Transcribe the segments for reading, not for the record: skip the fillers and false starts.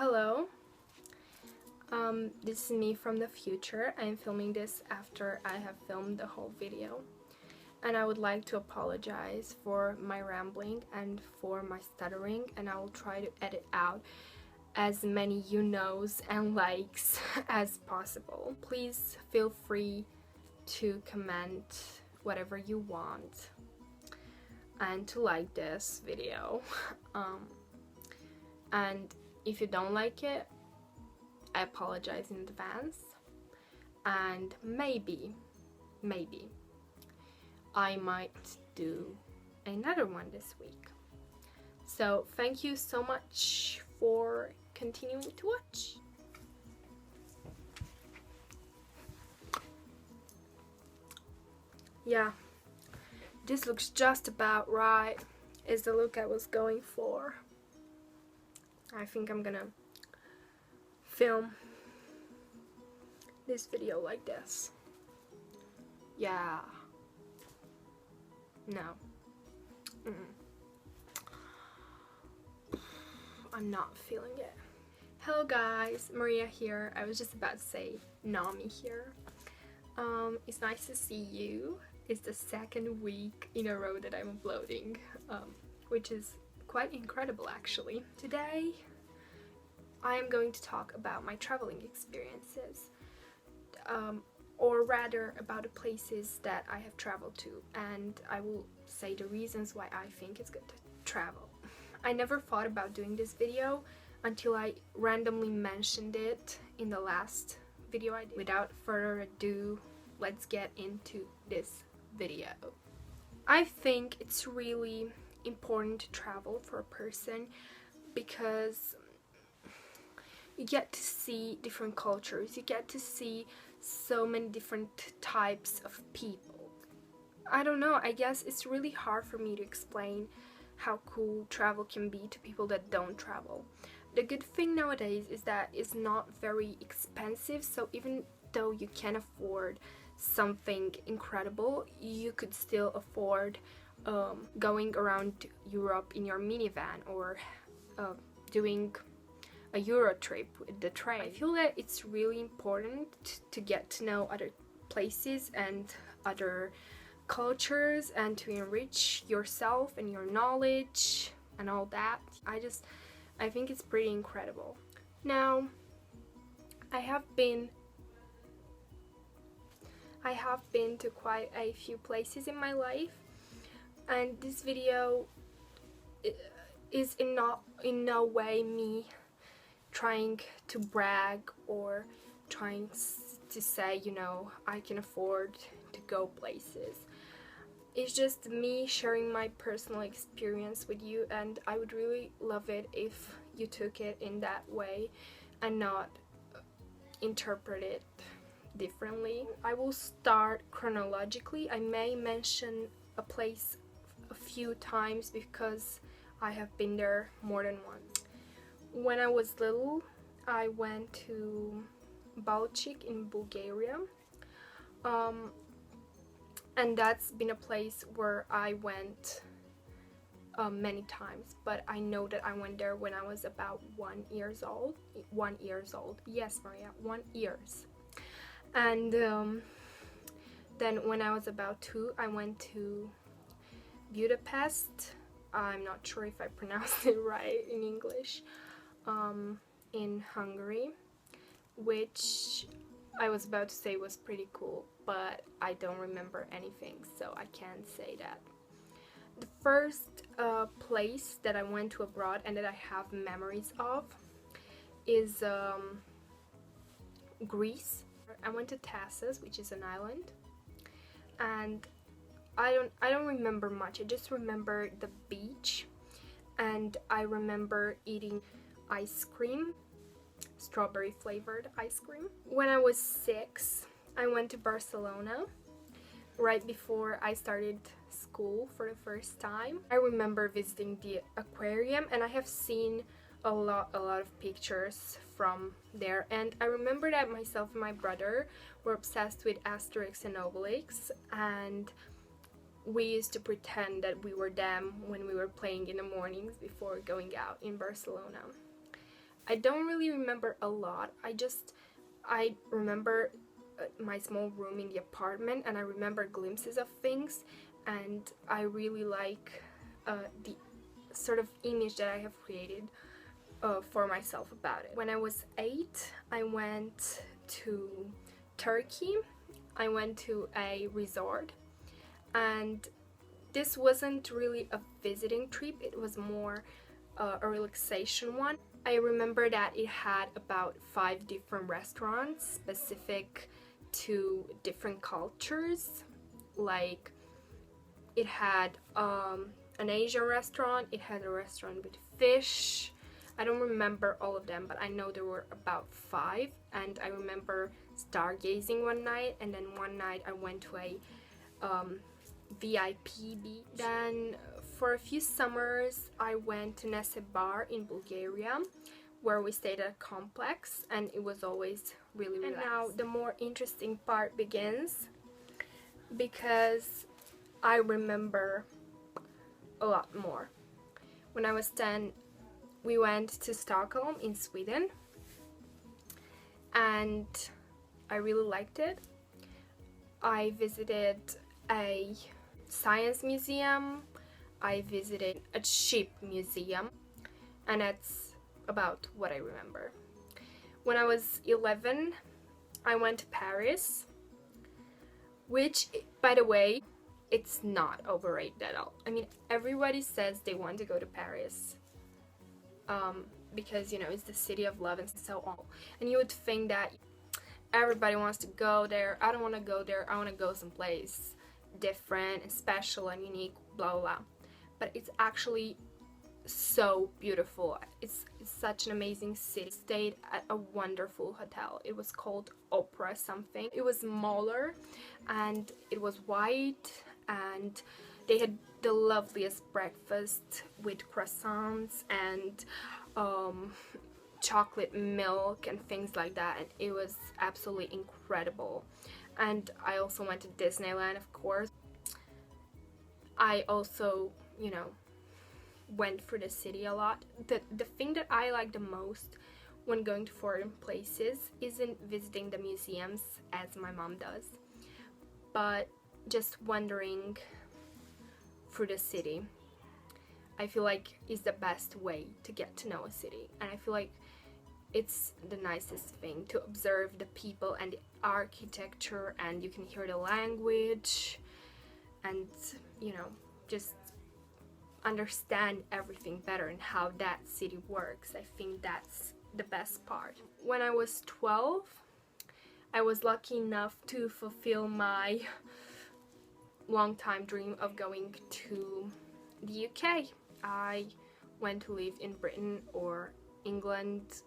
Hello, this is me from the future. I am filming this after I have filmed the whole video, and I would like to apologize for my rambling and for my stuttering, and I will try to edit out as many you knows and likes as possible. Please feel free to comment whatever you want and to like this video. And if you don't like it, I apologize in advance, and maybe I might do another one this week. So thank you so much for continuing to watch. Yeah, this looks just about right. Is the look I was going for. I think I'm gonna film this video like this. Yeah. No. I'm not feeling it. Hello guys, Maria here. I was just about to say Nami here. It's nice to see you. It's the second week in a row that I'm uploading, which is quite incredible actually. Today I am going to talk about my traveling experiences, or rather about the places that I have traveled to, and I will say the reasons why I think it's good to travel. I never thought about doing this video until I randomly mentioned it in the last video I did. Without further ado, let's get into this video. I think it's really important to travel for a person because you get to see different cultures, you get to see so many different types of people. I don't know, I guess it's really hard for me to explain how cool travel can be to people that don't travel. The good thing nowadays is that it's not very expensive, so even though you can afford something incredible, you could still afford going around Europe in your minivan, or doing a Euro trip with the train. I feel that it's really important to get to know other places and other cultures and to enrich yourself and your knowledge and all that. I think it's pretty incredible. Now, I have been to quite a few places in my life, and this video is in no way me trying to brag or trying to say, you know, I can afford to go places. It's just me sharing my personal experience with you, and I would really love it if you took it in that way and not interpret it differently. I will start chronologically. I may mention a place a few times because I have been there more than once. When I was little, I went to Balchik in Bulgaria, and that's been a place where I went many times, but I know that I went there when I was about 1 year old. 1 year old. Yes, Maria, 1 year. And then when I was about 2, I went to Budapest. I'm not sure if I pronounced it right in English. In Hungary, which I was about to say was pretty cool, but I don't remember anything, so I can't say that. The first place that I went to abroad and that I have memories of is Greece. I went to Tassos, which is an island, and I don't remember much. I just remember the beach, and I remember eating ice cream, strawberry flavored ice cream. When I was 6, I went to Barcelona right before I started school for the first time. I remember visiting the aquarium, and I have seen a lot of pictures from there, and I remember that myself and my brother were obsessed with Asterix and Obelix, and we used to pretend that we were them when we were playing in the mornings before going out in Barcelona. I don't really remember a lot. I remember my small room in the apartment, and I remember glimpses of things, and I really like the sort of image that I have created for myself about it. When I was 8, I went to Turkey. I went to a resort, and this wasn't really a visiting trip, it was more a relaxation one. I remember that it had about 5 different restaurants specific to different cultures. Like, it had an Asian restaurant, it had a restaurant with fish. I don't remember all of them, but I know there were about 5, and I remember stargazing one night, and then one night I went to a VIP beach. Then for a few summers I went to Bar in Bulgaria, where we stayed at a complex, and it was always really relaxed. And now the more interesting part begins, because I remember a lot more. When I was 10, we went to Stockholm in Sweden, and I really liked it. I visited a science museum, I visited a ship museum, and that's about what I remember. When I was 11, I went to Paris, which, by the way, it's not overrated at all. I mean, everybody says they want to go to Paris because, you know, it's the city of love and so on. And you would think that everybody wants to go there. I don't want to go there. I want to go someplace different and special and unique, blah blah blah. But it's actually so beautiful. It's such an amazing city. Stayed at a wonderful hotel. It was called Opera something. It was smaller and it was white, and they had the loveliest breakfast with croissants and chocolate milk and things like that, and it was absolutely incredible. And I also went to Disneyland, of course. I also, you know, went through the city a lot. The thing that I like the most when going to foreign places isn't visiting the museums, as my mom does, but just wandering through the city. I feel like is the best way to get to know a city, and I feel like it's the nicest thing to observe the people and the architecture, and you can hear the language, and, you know, just understand everything better and how that city works. I think that's the best part. When I was 12, I was lucky enough to fulfill my long time dream of going to the UK. I went to live in Britain or England.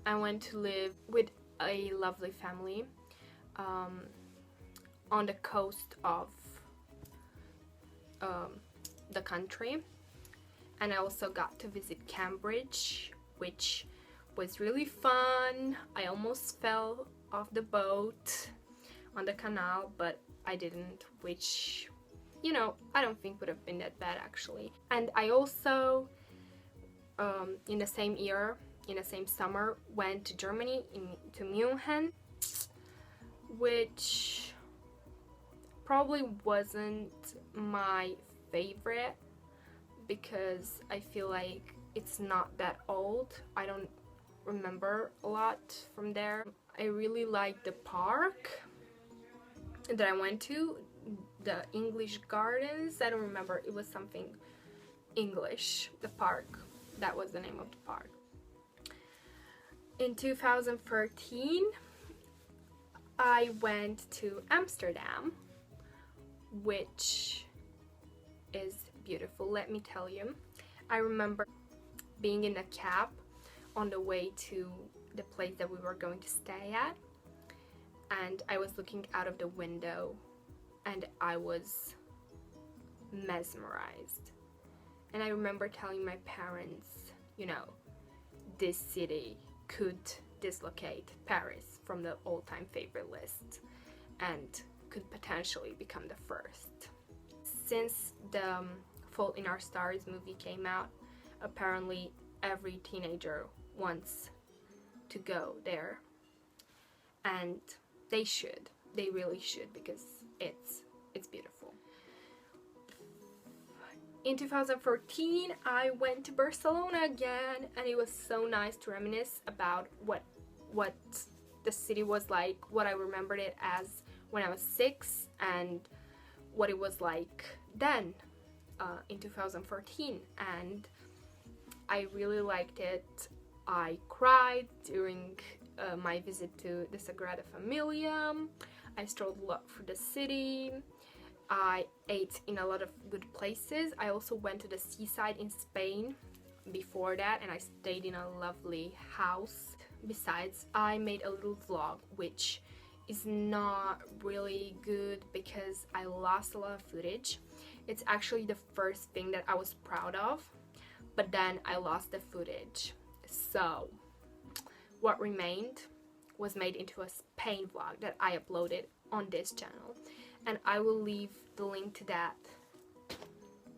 I went to live with a lovely family on the coast of the country, and I also got to visit Cambridge, which was really fun. I almost fell off the boat on the canal, but I didn't, which, you know, I don't think would have been that bad actually. And I also in the same year, in the same summer, went to Germany, to Munich, which probably wasn't my favorite because I feel like it's not that old. I don't remember a lot from there. I really liked the park that I went to, the English Gardens. I don't remember, it was something English, the park. That was the name of the park. In 2013, I went to Amsterdam, which is beautiful, let me tell you. I remember being in a cab on the way to the place that we were going to stay at, and I was looking out of the window and I was mesmerized. And I remember telling my parents, you know, this city could dislocate Paris from the all-time favorite list and could potentially become the first. Since the Fault in Our Stars movie came out, apparently every teenager wants to go there, and they should. They really should, because it's beautiful. In 2014, I went to Barcelona again, and it was so nice to reminisce about what the city was like, what I remembered it as when I was 6, and what it was like then in 2014. And I really liked it. I cried during my visit to the Sagrada Familia. I strolled a lot through the city. I ate in a lot of good places. I also went to the seaside in Spain before that, and I stayed in a lovely house. Besides, I made a little vlog, which is not really good because I lost a lot of footage. It's actually the first thing that I was proud of, but then I lost the footage. So what remained was made into a Spain vlog that I uploaded on this channel, and I will leave the link to that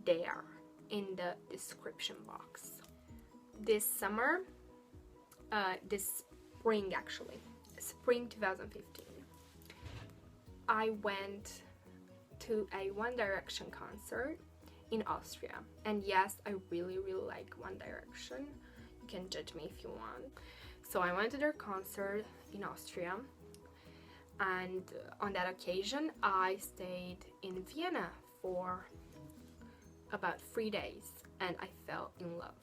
there in the description box. This summer, this spring actually, spring 2015, I went to a One Direction concert in Austria, and yes, I really like One Direction. You can judge me if you want. So I went to their concert in Austria, and on that occasion I stayed in Vienna for about 3 days, and I fell in love.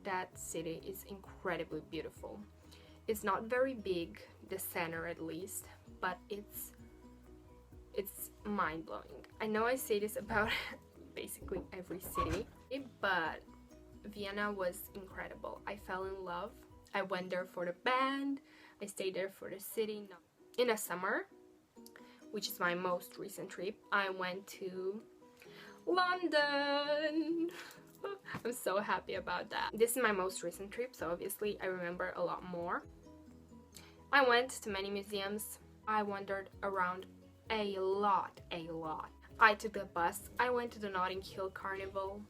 That city is incredibly beautiful. It's not very big, the center at least, but it's mind-blowing. I know I say this about basically every city, but Vienna was incredible. I fell in love. I went there for the band. I stayed there for the city. In the summer, which is my most recent trip, I went to London. I'm so happy about that. This is my most recent trip, so obviously I remember a lot more. I went to many museums. I wandered around a lot. I took the bus. I went to the Notting Hill Carnival.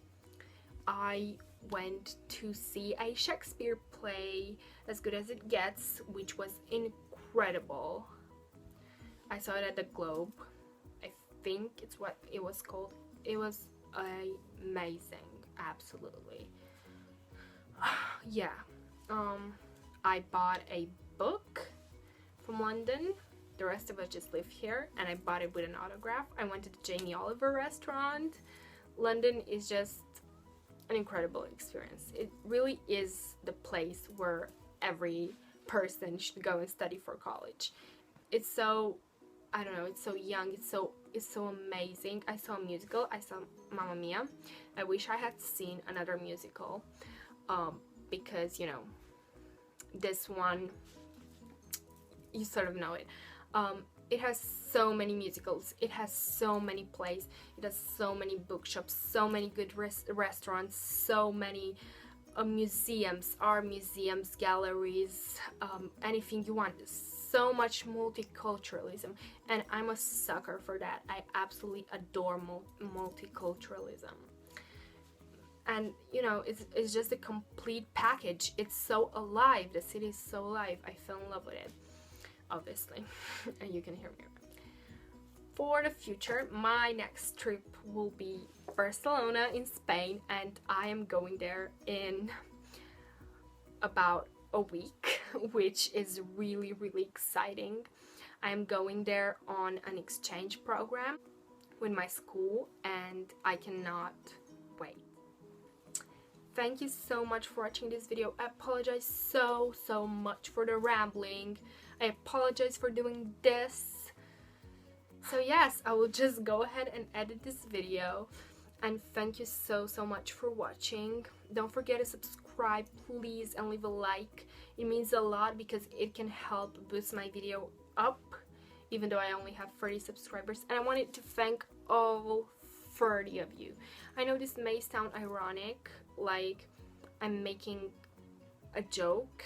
I went to see a Shakespeare play, As Good as It Gets, which was incredible. I saw it at the Globe. I think it's what it was called. It was amazing, absolutely. Yeah. I bought a book from London. The rest of us just live here, and I bought it with an autograph. I went to the Jamie Oliver restaurant. London is just an incredible experience. It really is the place where every person should go and study for college. It's so, I don't know, it's so young, it's so amazing. I saw a musical. I saw Mamma Mia. I wish I had seen another musical, because, you know, this one, you sort of know it. It has so many musicals, it has so many plays, it has so many bookshops, so many good restaurants, so many museums, art museums, galleries, anything you want. So much multiculturalism, and I'm a sucker for that. I absolutely adore multiculturalism. And you know, it's just a complete package. It's so alive. The city is so alive. I fell in love with it, obviously. And you can hear me. For the future, my next trip will be Barcelona in Spain, and I am going there in about a week, which is really exciting. I am going there on an exchange program with my school, and I cannot wait. Thank you so much for watching this video. I apologize so much for the rambling. I apologize for doing this. So yes, I will just go ahead and edit this video, and thank you so much for watching. Don't forget to subscribe, please, and leave a like. It means a lot because it can help boost my video up, even though I only have 30 subscribers. And I wanted to thank all 30 of you. I know this may sound ironic, like I'm making a joke,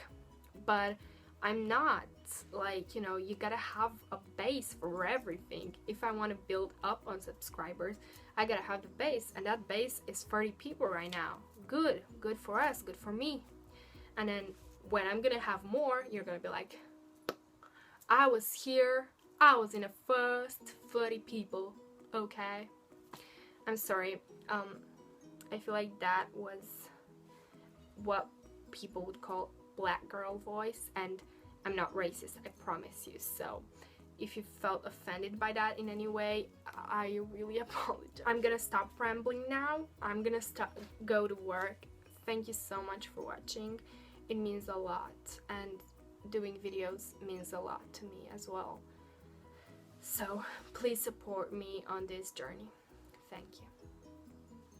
but I'm not. Like, you know, you gotta have a base for everything. If I want to build up on subscribers, I gotta have the base, and that base is 30 people right now. Good for us, good for me. And then when I'm gonna have more, you're gonna be like, I was here, I was in the first 30 people, okay? I'm sorry, I feel like that was what people would call black girl voice, and I'm not racist, I promise you. So if you felt offended by that in any way, I really apologize. I'm gonna stop rambling now. I'm gonna go to work. Thank you so much for watching. It means a lot, and doing videos means a lot to me as well. So please support me on this journey. Thank you.